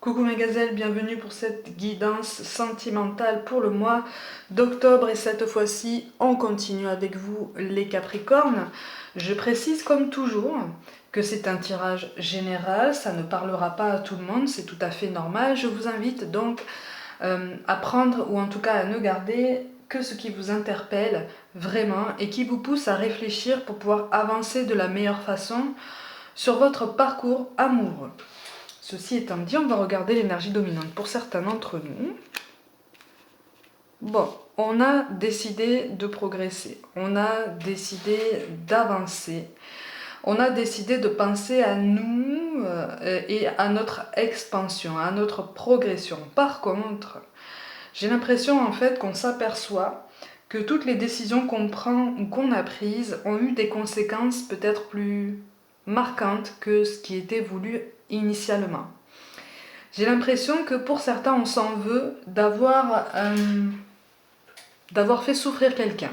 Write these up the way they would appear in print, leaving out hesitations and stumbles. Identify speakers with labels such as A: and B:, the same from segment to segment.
A: Coucou mes gazelles, bienvenue pour cette guidance sentimentale pour le mois d'octobre et cette fois-ci on continue avec vous les Capricornes. Je précise comme toujours que c'est un tirage général, ça ne parlera pas à tout le monde, c'est tout à fait normal. Je vous invite donc à prendre ou en tout cas à ne garder que ce qui vous interpelle vraiment et qui vous pousse à réfléchir pour pouvoir avancer de la meilleure façon sur votre parcours amoureux. Ceci étant dit, on va regarder l'énergie dominante pour certains d'entre nous. Bon, on a décidé de progresser, on a décidé d'avancer, on a décidé de penser à nous et à notre expansion, à notre progression. Par contre, j'ai l'impression en fait qu'on s'aperçoit que toutes les décisions qu'on prend ou qu'on a prises ont eu des conséquences peut-être plus marquantes que ce qui était voulu initialement. J'ai l'impression que pour certains, on s'en veut d'avoir fait souffrir quelqu'un.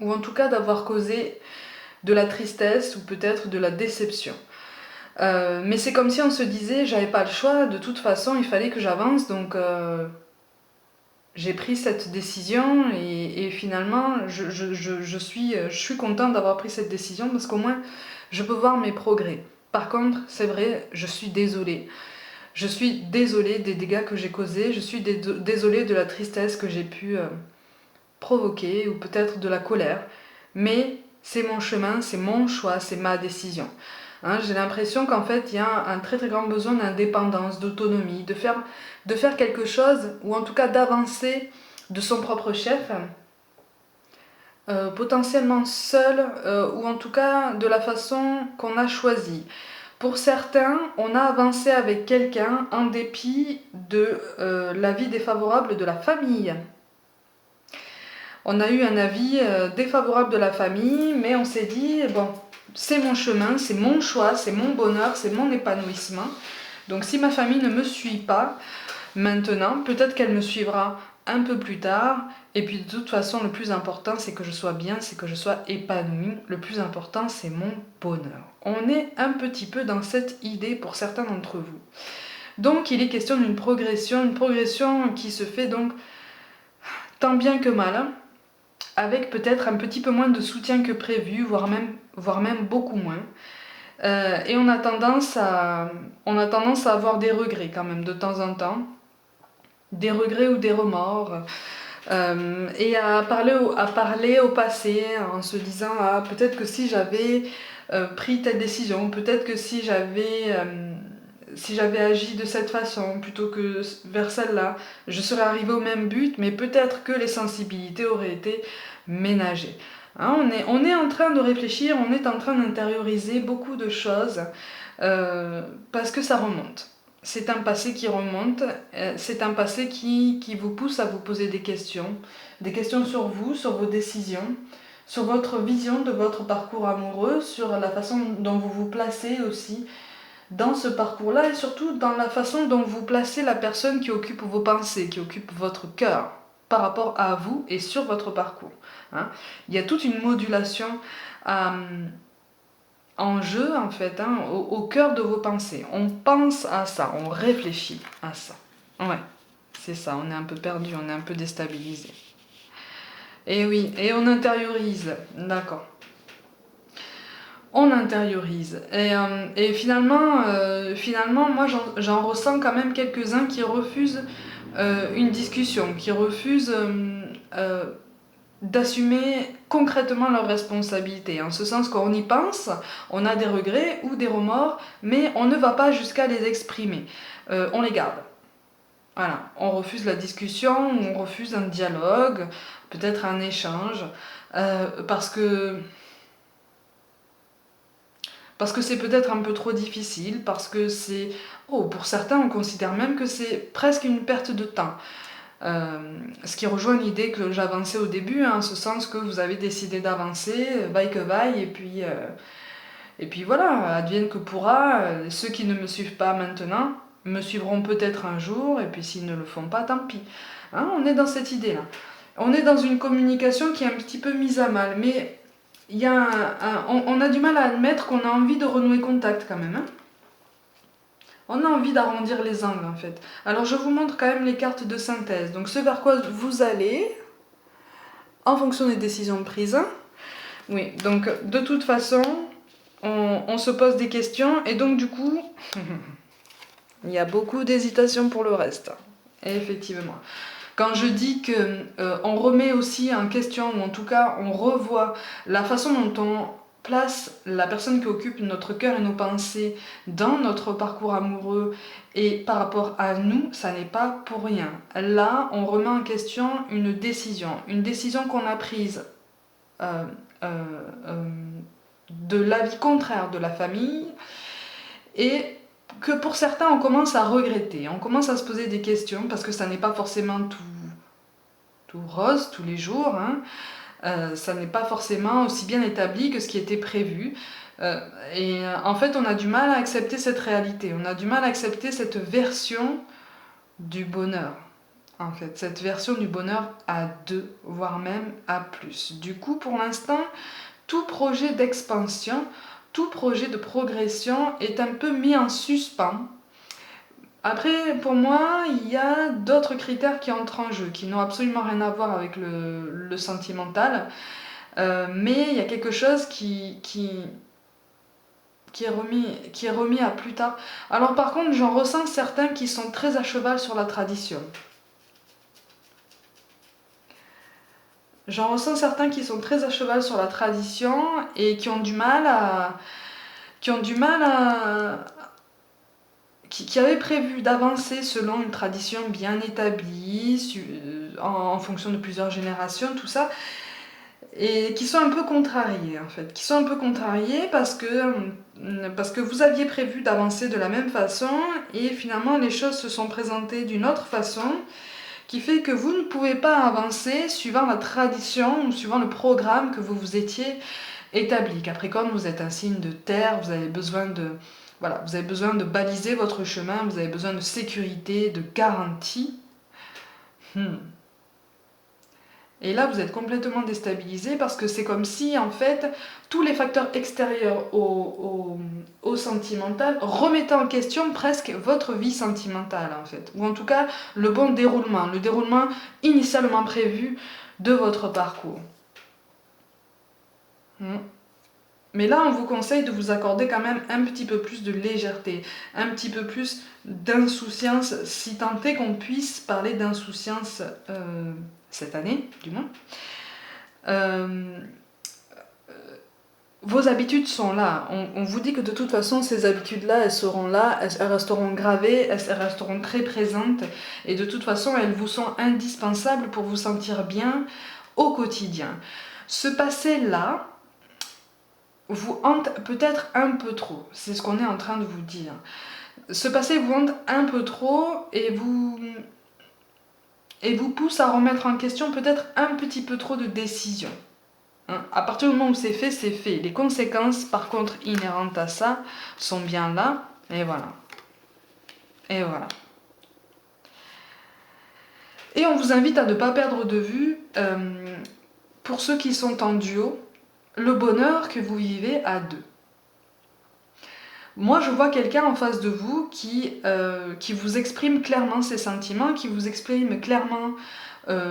A: Ou en tout cas d'avoir causé de la tristesse ou peut-être de la déception. Mais c'est comme si on se disait, j'avais pas le choix, de toute façon, il fallait que j'avance, donc j'ai pris cette décision et finalement, je suis contente d'avoir pris cette décision parce qu'au moins, je peux voir mes progrès. Par contre, c'est vrai, je suis désolée. Je suis désolée des dégâts que j'ai causés, je suis désolée de la tristesse que j'ai pu provoquer ou peut-être de la colère. Mais c'est mon chemin, c'est mon choix, c'est ma décision. Hein, j'ai l'impression qu'en fait, il y a un très très grand besoin d'indépendance, d'autonomie, de faire quelque chose, ou en tout cas d'avancer de son propre chef, potentiellement seul, ou en tout cas de la façon qu'on a choisie. Pour certains, on a avancé avec quelqu'un en dépit de l'avis défavorable de la famille. On a eu un avis défavorable de la famille, mais on s'est dit, bon, c'est mon chemin, c'est mon choix, c'est mon bonheur, c'est mon épanouissement. Donc si ma famille ne me suit pas maintenant, peut-être qu'elle me suivra un peu plus tard. Et puis de toute façon, le plus important, c'est que je sois bien, c'est que je sois épanouie. Le plus important, c'est mon bonheur. On est un petit peu dans cette idée pour certains d'entre vous. Donc il est question d'une progression, une progression qui se fait donc tant bien que mal, hein, avec peut-être un petit peu moins de soutien que prévu, voire même beaucoup moins. Et on a tendance à avoir des regrets quand même de temps en temps, des regrets ou des remords, et à parler au passé en se disant ah, peut-être que si j'avais pris telle décision, peut-être que si j'avais agi de cette façon plutôt que vers celle-là, je serais arrivée au même but, mais peut-être que les sensibilités auraient été ménagées. Hein, on est en train de réfléchir, on est en train d'intérioriser beaucoup de choses parce que ça remonte. C'est un passé qui remonte, c'est un passé qui vous pousse à vous poser des questions sur vous, sur vos décisions, sur votre vision de votre parcours amoureux, sur la façon dont vous vous placez aussi dans ce parcours-là et surtout dans la façon dont vous placez la personne qui occupe vos pensées, qui occupe votre cœur par rapport à vous et sur votre parcours. Hein. Il y a toute une modulation en jeu en fait, hein, au cœur de vos pensées. On pense à ça, on réfléchit à ça. Ouais, c'est ça, on est un peu perdu, on est un peu déstabilisé. Et oui, et on intériorise, d'accord. On intériorise. Et finalement, moi j'en ressens quand même quelques-uns qui refusent une discussion, qui refusent d'assumer concrètement leurs responsabilités. En ce sens qu'on y pense, on a des regrets ou des remords, mais on ne va pas jusqu'à les exprimer. On les garde. Voilà, on refuse la discussion, on refuse un dialogue, peut-être un échange, parce que c'est peut-être un peu trop difficile, parce que c'est... Oh, pour certains, on considère même que c'est presque une perte de temps. Ce qui rejoint l'idée que j'avançais au début, hein, en ce sens que vous avez décidé d'avancer, vaille que vaille, et puis voilà, advienne que pourra. Ceux qui ne me suivent pas maintenant me suivront peut-être un jour, et puis s'ils ne le font pas, tant pis. Hein, on est dans cette idée-là. On est dans une communication qui est un petit peu mise à mal, mais il y a on a du mal à admettre qu'on a envie de renouer contact quand même. Hein. on a envie d'arrondir les angles en fait. Alors je vous montre quand même les cartes de synthèse. Donc ce vers quoi vous allez, en fonction des décisions prises. Oui, donc de toute façon, on se pose des questions et donc du coup, il y a beaucoup d'hésitation pour le reste. Et effectivement. Quand je dis que on remet aussi en question, ou en tout cas on revoit la façon dont on place la personne qui occupe notre cœur et nos pensées dans notre parcours amoureux et par rapport à nous, ça n'est pas pour rien. Là, on remet en question une décision qu'on a prise euh, euh, euh, de l'avis contraire de la famille et que pour certains on commence à regretter, on commence à se poser des questions parce que ça n'est pas forcément tout rose tous les jours, hein. Ça n'est pas forcément aussi bien établi que ce qui était prévu. En fait, on a du mal à accepter cette réalité, on a du mal à accepter cette version du bonheur. En fait, cette version du bonheur à deux, voire même à plus. Du coup, pour l'instant, tout projet d'expansion, tout projet de progression est un peu mis en suspens. Après, pour moi, il y a d'autres critères qui entrent en jeu, qui n'ont absolument rien à voir avec le sentimental, mais il y a quelque chose qui est remis à plus tard. Alors par contre, j'en ressens certains qui sont très à cheval sur la tradition. J'en ressens certains qui sont très à cheval sur la tradition et qui ont du mal à... qui avaient prévu d'avancer selon une tradition bien établie, en fonction de plusieurs générations, tout ça, et qui sont un peu contrariés en fait, qui sont un peu contrariés parce que vous aviez prévu d'avancer de la même façon et finalement les choses se sont présentées d'une autre façon qui fait que vous ne pouvez pas avancer suivant la tradition ou suivant le programme que vous vous étiez établi. Capricorne, vous êtes un signe de terre, vous avez besoin de... Voilà, vous avez besoin de baliser votre chemin, vous avez besoin de sécurité, de garantie. Et là, vous êtes complètement déstabilisé parce que c'est comme si, en fait, tous les facteurs extérieurs au sentimental remettaient en question presque votre vie sentimentale, en fait. Ou en tout cas, le déroulement initialement prévu de votre parcours. Mais là, on vous conseille de vous accorder quand même un petit peu plus de légèreté, un petit peu plus d'insouciance, si tant est qu'on puisse parler d'insouciance cette année, du moins. Vos habitudes sont là. On vous dit que de toute façon, ces habitudes-là, elles seront là, elles resteront gravées, elles resteront très présentes. Et de toute façon, elles vous sont indispensables pour vous sentir bien au quotidien. Ce passé-là vous hante peut-être un peu trop. C'est ce qu'on est en train de vous dire. Ce passé vous hante un peu trop et vous pousse à remettre en question peut-être un petit peu trop de décisions. À partir du moment où c'est fait, c'est fait. Les conséquences, par contre, inhérentes à ça, sont bien là. Et voilà. Et voilà. Et on vous invite à ne pas perdre de vue, pour ceux qui sont en duo, le bonheur que vous vivez à deux. Moi, je vois quelqu'un en face de vous qui vous exprime clairement ses sentiments, qui vous exprime clairement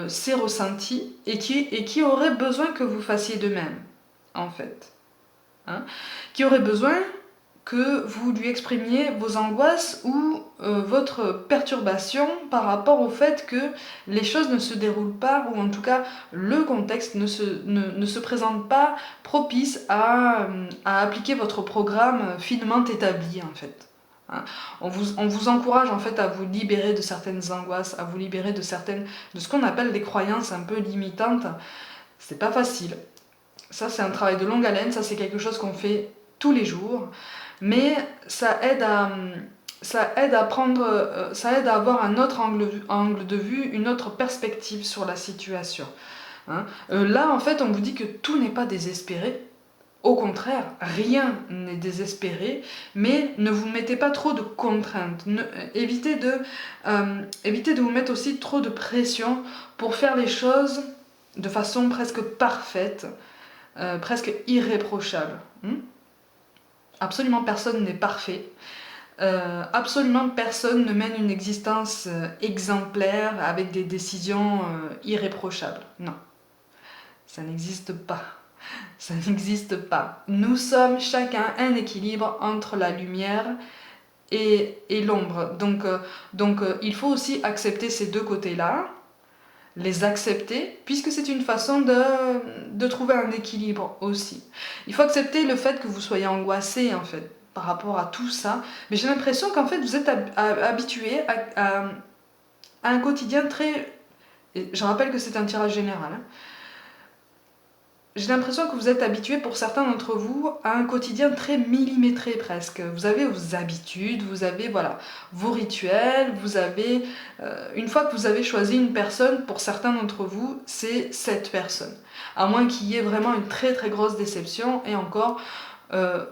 A: ses ressentis et qui aurait besoin que vous fassiez de même, en fait. Qui aurait besoin que vous lui exprimiez vos angoisses ou votre perturbation par rapport au fait que les choses ne se déroulent pas, ou en tout cas le contexte ne se présente pas propice à appliquer votre programme finement établi en fait. On vous encourage en fait à vous libérer de certaines angoisses, à vous libérer de ce qu'on appelle des croyances un peu limitantes. C'est pas facile. Ça c'est un travail de longue haleine, ça c'est quelque chose qu'on fait tous les jours. Mais ça aide à avoir un autre angle de vue, une autre perspective sur la situation. Là, en fait, on vous dit que tout n'est pas désespéré. Au contraire, rien n'est désespéré, mais ne vous mettez pas trop de contraintes. Évitez de vous mettre aussi trop de pression pour faire les choses de façon presque parfaite, presque irréprochable. Absolument personne n'est parfait. Absolument personne ne mène une existence exemplaire avec des décisions irréprochables. Non, ça n'existe pas. Ça n'existe pas. Nous sommes chacun un équilibre entre la lumière et l'ombre. Donc il faut aussi accepter ces deux côtés-là, les accepter, puisque c'est une façon de trouver un équilibre aussi. Il faut accepter le fait que vous soyez angoissé en fait par rapport à tout ça, mais j'ai l'impression qu'en fait vous êtes habitué à un quotidien très... Et je rappelle que c'est un tirage général, hein. J'ai l'impression que vous êtes habitué, pour certains d'entre vous, à un quotidien très millimétré presque. Vous avez vos habitudes, vous avez voilà, vos rituels, vous avez... une fois que vous avez choisi une personne, pour certains d'entre vous, c'est cette personne. À moins qu'il y ait vraiment une très très grosse déception, et encore,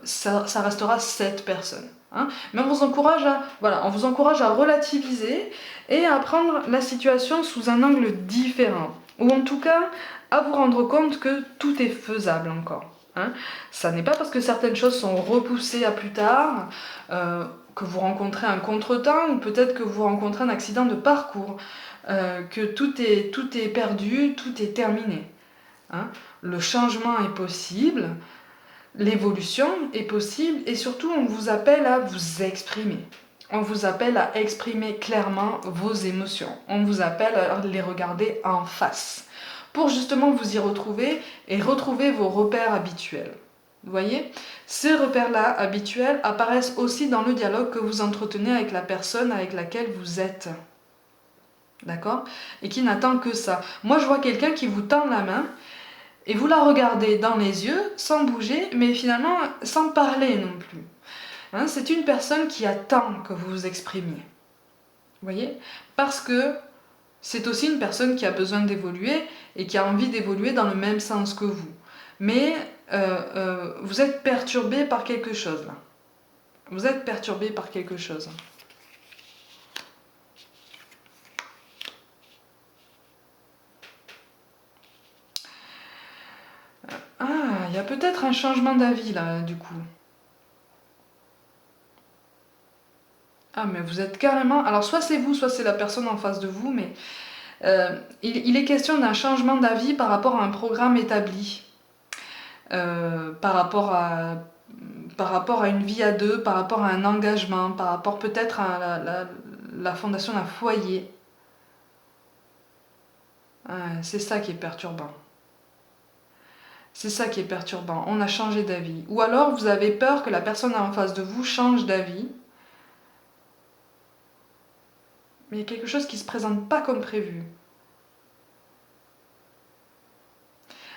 A: ça restera cette personne. Hein. Mais on vous encourage on vous encourage à relativiser et à prendre la situation sous un angle différent. Ou en tout cas, à vous rendre compte que tout est faisable encore. Hein. Ça n'est pas parce que certaines choses sont repoussées à plus tard, que vous rencontrez un contretemps, ou peut-être que vous rencontrez un accident de parcours, que tout est perdu, tout est terminé. Hein. Le changement est possible, l'évolution est possible, et surtout on vous appelle à vous exprimer. On vous appelle à exprimer clairement vos émotions. On vous appelle à les regarder en face, pour justement vous y retrouver et retrouver vos repères habituels. Vous voyez, ces repères-là habituels apparaissent aussi dans le dialogue que vous entretenez avec la personne avec laquelle vous êtes. D'accord? Et qui n'attend que ça. Moi, je vois quelqu'un qui vous tend la main et vous la regardez dans les yeux, sans bouger, mais finalement sans parler non plus. Hein, c'est une personne qui attend que vous vous exprimiez. Vous voyez? Parce que c'est aussi une personne qui a besoin d'évoluer et qui a envie d'évoluer dans le même sens que vous. Mais vous êtes perturbé par quelque chose là. Vous êtes perturbé par quelque chose. Ah, il y a peut-être un changement d'avis là, du coup. Ah, mais vous êtes carrément... Alors, soit c'est vous, soit c'est la personne en face de vous, mais il est question d'un changement d'avis par rapport à un programme établi. Par rapport à une vie à deux, par rapport à un engagement, par rapport peut-être à la fondation d'un foyer. C'est ça qui est perturbant. C'est ça qui est perturbant. On a changé d'avis. Ou alors vous avez peur que la personne en face de vous change d'avis. Mais il y a quelque chose qui ne se présente pas comme prévu.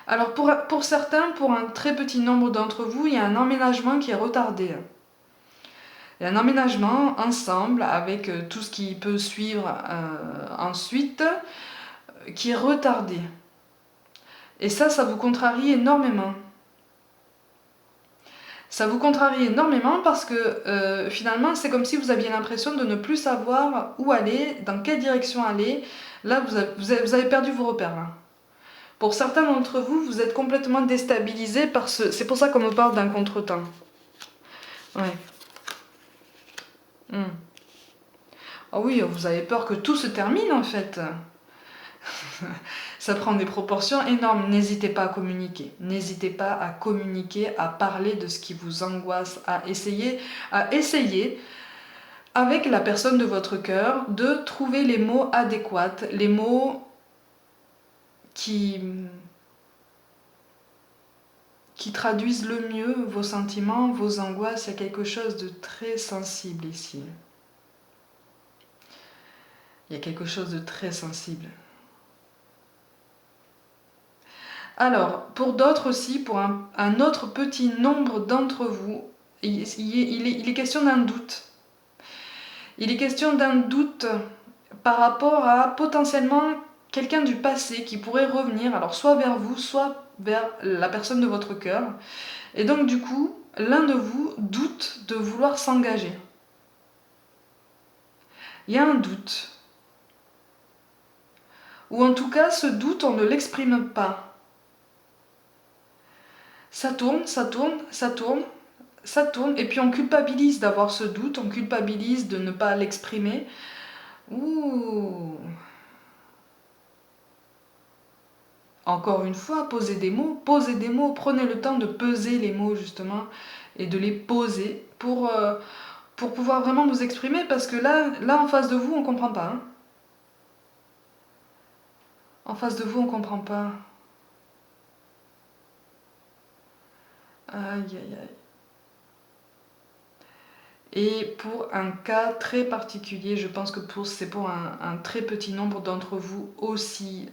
A: Alors pour certains, pour un très petit nombre d'entre vous, il y a un emménagement qui est retardé. Il y a un emménagement ensemble avec tout ce qui peut suivre ensuite, qui est retardé. Et ça vous contrarie énormément. Ça vous contrarie énormément parce que finalement, c'est comme si vous aviez l'impression de ne plus savoir où aller, dans quelle direction aller. Là, vous avez perdu vos repères. Là. Pour certains d'entre vous, vous êtes complètement déstabilisés par ce... C'est pour ça qu'on me parle d'un contretemps. Ouais. Ah oui, vous avez peur que tout se termine en fait. Ça prend des proportions énormes. N'hésitez pas à communiquer. N'hésitez pas à communiquer, à parler de ce qui vous angoisse, à essayer avec la personne de votre cœur de trouver les mots adéquats, les mots qui traduisent le mieux vos sentiments, vos angoisses. Il y a quelque chose de très sensible ici. Il y a quelque chose de très sensible. Alors, pour d'autres aussi, pour un autre petit nombre d'entre vous, il est question d'un doute. Il est question d'un doute par rapport à potentiellement quelqu'un du passé qui pourrait revenir, alors soit vers vous, soit vers la personne de votre cœur. Et donc du coup, l'un de vous doute de vouloir s'engager. Il y a un doute. Ou en tout cas, ce doute, on ne l'exprime pas. Ça tourne, ça tourne, ça tourne. ça tourne, et puis on culpabilise d'avoir ce doute, on culpabilise de ne pas l'exprimer. Ouh. Encore une fois, posez des mots, prenez le temps de peser les mots justement, et de les poser pour pouvoir vraiment vous exprimer, parce que là en face de vous, on comprend pas. Hein. En face de vous, on comprend pas. Aïe, aïe, aïe. Et pour un cas très particulier, je pense que c'est pour un très petit nombre d'entre vous aussi.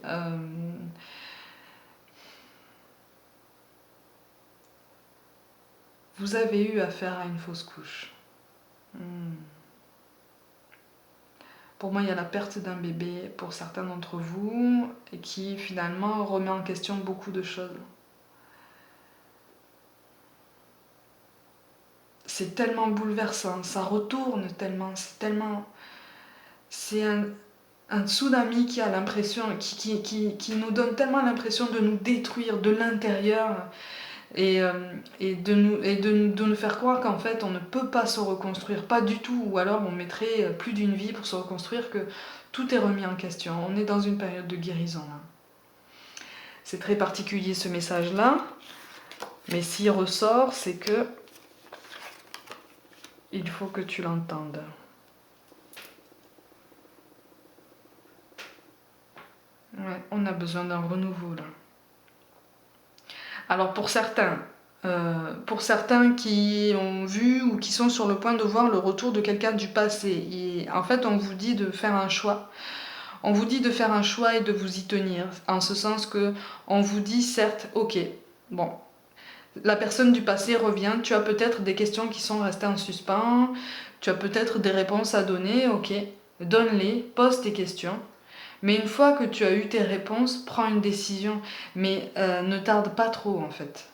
A: Vous avez eu affaire à une fausse couche. Pour moi, il y a la perte d'un bébé pour certains d'entre vous, et qui finalement remet en question beaucoup de choses. C'est tellement bouleversant, ça retourne tellement, c'est un tsunami qui a l'impression, qui nous donne tellement l'impression de nous détruire de l'intérieur, et de nous faire croire qu'en fait on ne peut pas se reconstruire, pas du tout, ou alors on mettrait plus d'une vie pour se reconstruire, que tout est remis en question. On est dans une période de guérison là. C'est très particulier ce message là, mais s'il ressort, c'est que il faut que tu l'entendes. Ouais, on a besoin d'un renouveau là. Alors pour certains qui ont vu ou qui sont sur le point de voir le retour de quelqu'un du passé, et en fait on vous dit de faire un choix. On vous dit de faire un choix et de vous y tenir, en ce sens que on vous dit certes, ok, bon, la personne du passé revient, tu as peut-être des questions qui sont restées en suspens, tu as peut-être des réponses à donner, ok, donne-les, pose tes questions. Mais une fois que tu as eu tes réponses, prends une décision, mais ne tarde pas trop en fait.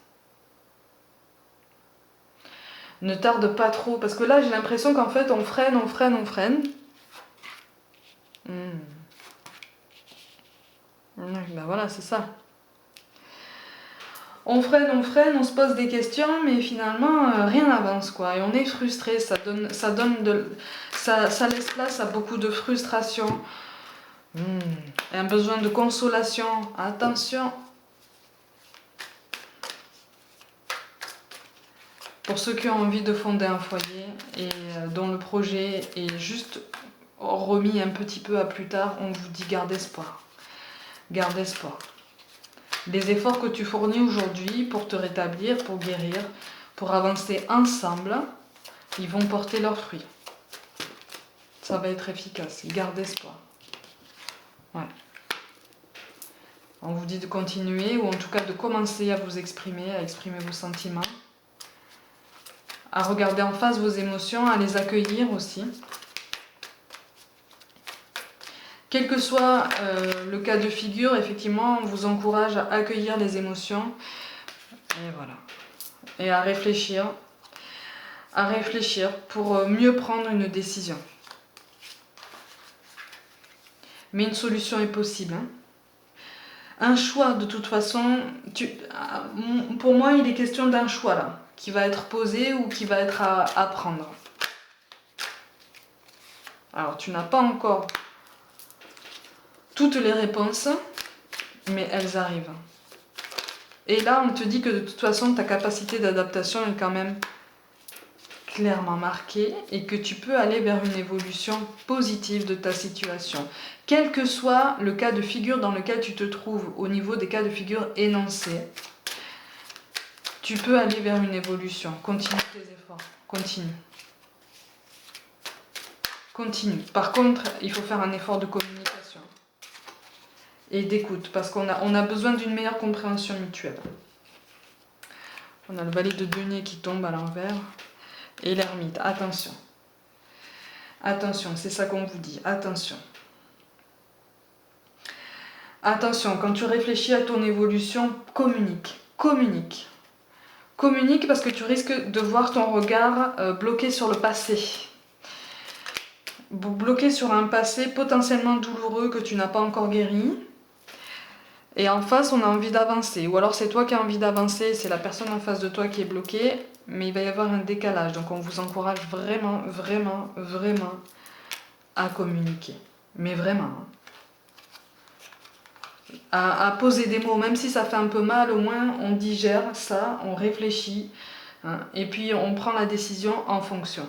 A: Ne tarde pas trop, parce que là j'ai l'impression qu'en fait on freine. Ben voilà, c'est ça. On freine, on se pose des questions, mais finalement rien n'avance quoi, et on est frustré, ça laisse place à beaucoup de frustration, et un besoin de consolation. Attention. Pour ceux qui ont envie de fonder un foyer et dont le projet est juste remis un petit peu à plus tard, on vous dit garde espoir. Garde espoir. Les efforts que tu fournis aujourd'hui pour te rétablir, pour guérir, pour avancer ensemble, ils vont porter leurs fruits. Ça va être efficace. Garde espoir. Ouais. On vous dit de continuer, ou en tout cas de commencer à vous exprimer, à exprimer vos sentiments, à regarder en face vos émotions, à les accueillir aussi. Quel que soit le cas de figure, effectivement, on vous encourage à accueillir les émotions, et voilà. Et à réfléchir pour mieux prendre une décision. Mais une solution est possible. Hein. Un choix, de toute façon, pour moi, il est question d'un choix là, qui va être posé ou qui va être à prendre. Alors, tu n'as pas encore toutes les réponses, mais elles arrivent. Et là, on te dit que de toute façon, ta capacité d'adaptation est quand même clairement marquée, et que tu peux aller vers une évolution positive de ta situation. Quel que soit le cas de figure dans lequel tu te trouves, au niveau des cas de figure énoncés, tu peux aller vers une évolution. Continue tes efforts. Continue. Par contre, il faut faire un effort de communication et d'écoute, parce qu'on a besoin d'une meilleure compréhension mutuelle. On a le valet de denier qui tombe à l'envers et l'ermite. Attention. Attention, c'est ça qu'on vous dit. Attention. Attention, quand tu réfléchis à ton évolution, communique. Communique, parce que tu risques de voir ton regard bloqué sur le passé. Bloqué sur un passé potentiellement douloureux que tu n'as pas encore guéri. Et en face, on a envie d'avancer. Ou alors c'est toi qui as envie d'avancer, c'est la personne en face de toi qui est bloquée, mais il va y avoir un décalage. Donc on vous encourage vraiment, vraiment, vraiment à communiquer. Mais vraiment. À poser des mots, même si ça fait un peu mal, au moins on digère ça, on réfléchit, hein, et puis on prend la décision en fonction.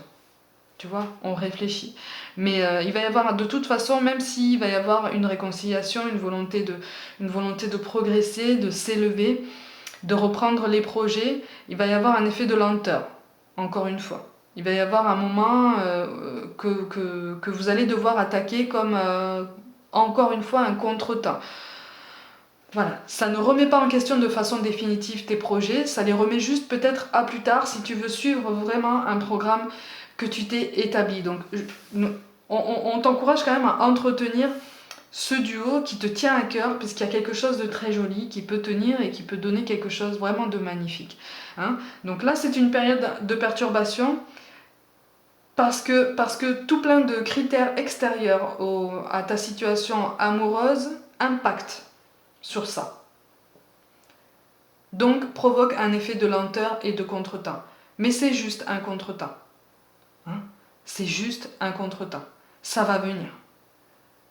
A: Tu vois, on réfléchit. Mais il va y avoir, de toute façon, même s'il va y avoir une réconciliation, une volonté de progresser, de s'élever, de reprendre les projets, il va y avoir un effet de lenteur, encore une fois. Il va y avoir un moment que vous allez devoir attaquer comme, encore une fois, un contretemps. Voilà, ça ne remet pas en question de façon définitive tes projets, ça les remet juste peut-être à plus tard si tu veux suivre vraiment un programme que tu t'es établi. Donc on t'encourage quand même à entretenir ce duo qui te tient à cœur, puisqu'il y a quelque chose de très joli qui peut tenir et qui peut donner quelque chose vraiment de magnifique. Hein. Donc là, c'est une période de perturbation parce que tout plein de critères extérieurs à ta situation amoureuse impactent sur ça. Donc provoque un effet de lenteur et de contretemps. Mais c'est juste un contretemps. Hein, c'est juste un contretemps. Ça va venir.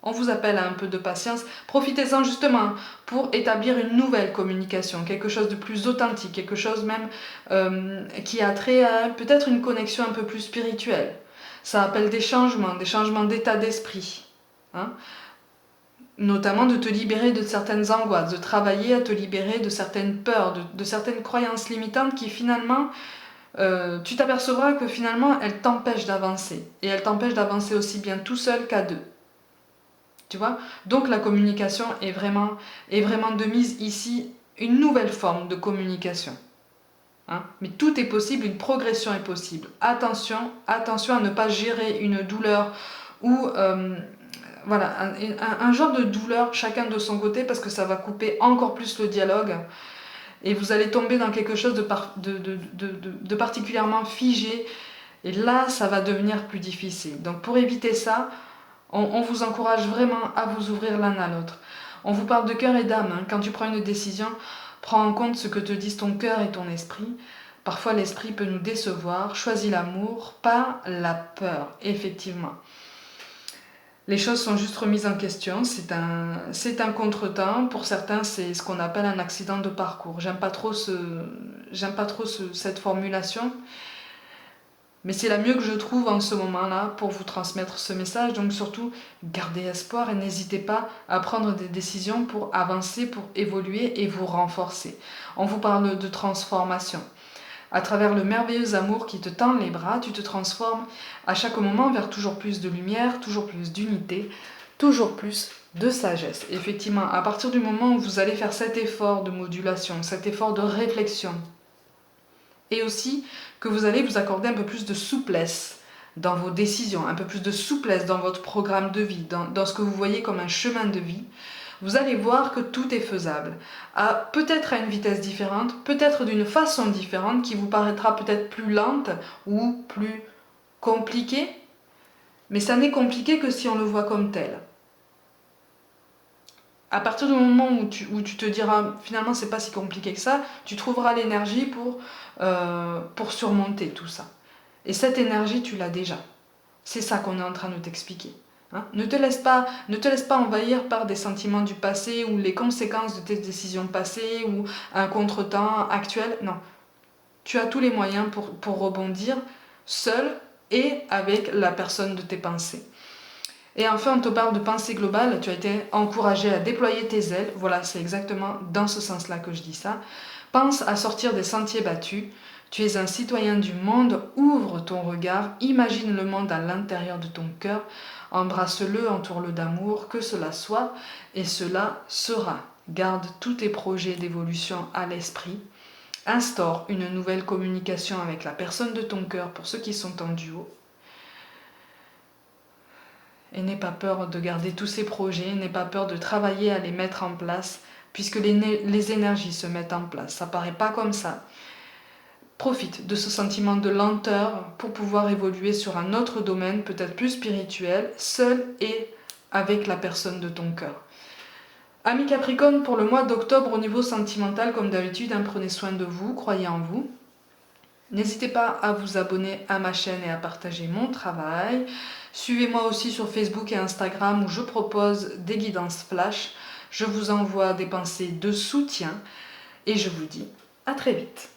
A: On vous appelle à un peu de patience. Profitez-en justement pour établir une nouvelle communication, quelque chose de plus authentique, quelque chose même qui a trait à peut-être une connexion un peu plus spirituelle. Ça appelle des changements d'état d'esprit. Hein, notamment de te libérer de certaines angoisses, de travailler à te libérer de certaines peurs, de certaines croyances limitantes qui finalement, tu t'apercevras que finalement elles t'empêchent d'avancer. Et elles t'empêchent d'avancer aussi bien tout seul qu'à deux. Tu vois? Donc la communication est vraiment de mise ici, une nouvelle forme de communication. Hein, mais tout est possible, une progression est possible. Attention à ne pas gérer une douleur ou voilà, un genre de douleur chacun de son côté parce que ça va couper encore plus le dialogue et vous allez tomber dans quelque chose de particulièrement figé et là ça va devenir plus difficile. Donc pour éviter ça, on vous encourage vraiment à vous ouvrir l'un à l'autre. On vous parle de cœur et d'âme. Hein. Quand tu prends une décision, prends en compte ce que te disent ton cœur et ton esprit. Parfois l'esprit peut nous décevoir. Choisis l'amour, pas la peur, effectivement. Les choses sont juste remises en question, c'est un contretemps. Pour certains, c'est ce qu'on appelle un accident de parcours. J'aime pas trop cette formulation, mais c'est la mieux que je trouve en ce moment-là pour vous transmettre ce message. Donc surtout, gardez espoir et n'hésitez pas à prendre des décisions pour avancer, pour évoluer et vous renforcer. On vous parle de transformation. À travers le merveilleux amour qui te tend les bras, tu te transformes à chaque moment vers toujours plus de lumière, toujours plus d'unité, toujours plus de sagesse. Effectivement, à partir du moment où vous allez faire cet effort de modulation, cet effort de réflexion, et aussi que vous allez vous accorder un peu plus de souplesse dans vos décisions, un peu plus de souplesse dans votre programme de vie, dans ce que vous voyez comme un chemin de vie, vous allez voir que tout est faisable, peut-être à une vitesse différente, peut-être d'une façon différente qui vous paraîtra peut-être plus lente ou plus compliquée, mais ça n'est compliqué que si on le voit comme tel. À partir du moment où tu te diras finalement c'est pas si compliqué que ça, tu trouveras l'énergie pour surmonter tout ça. Et cette énergie, tu l'as déjà. C'est ça qu'on est en train de t'expliquer. Hein, ne te laisse pas envahir par des sentiments du passé ou les conséquences de tes décisions passées ou un contretemps actuel. Non. Tu as tous les moyens pour rebondir seul et avec la personne de tes pensées. Et enfin, on te parle de pensée globale. Tu as été encouragé à déployer tes ailes. Voilà, c'est exactement dans ce sens-là que je dis ça. Pense à sortir des sentiers battus. Tu es un citoyen du monde, ouvre ton regard, imagine le monde à l'intérieur de ton cœur, embrasse-le, entoure-le d'amour, que cela soit, et cela sera. Garde tous tes projets d'évolution à l'esprit, instaure une nouvelle communication avec la personne de ton cœur pour ceux qui sont en duo, et n'aie pas peur de garder tous ces projets, n'aie pas peur de travailler à les mettre en place, puisque les énergies se mettent en place. Ça paraît pas comme ça. Profite de ce sentiment de lenteur pour pouvoir évoluer sur un autre domaine, peut-être plus spirituel, seul et avec la personne de ton cœur. Amis Capricorne, pour le mois d'octobre au niveau sentimental, comme d'habitude, prenez soin de vous, croyez en vous. N'hésitez pas à vous abonner à ma chaîne et à partager mon travail. Suivez-moi aussi sur Facebook et Instagram où je propose des guidances flash. Je vous envoie des pensées de soutien et je vous dis à très vite.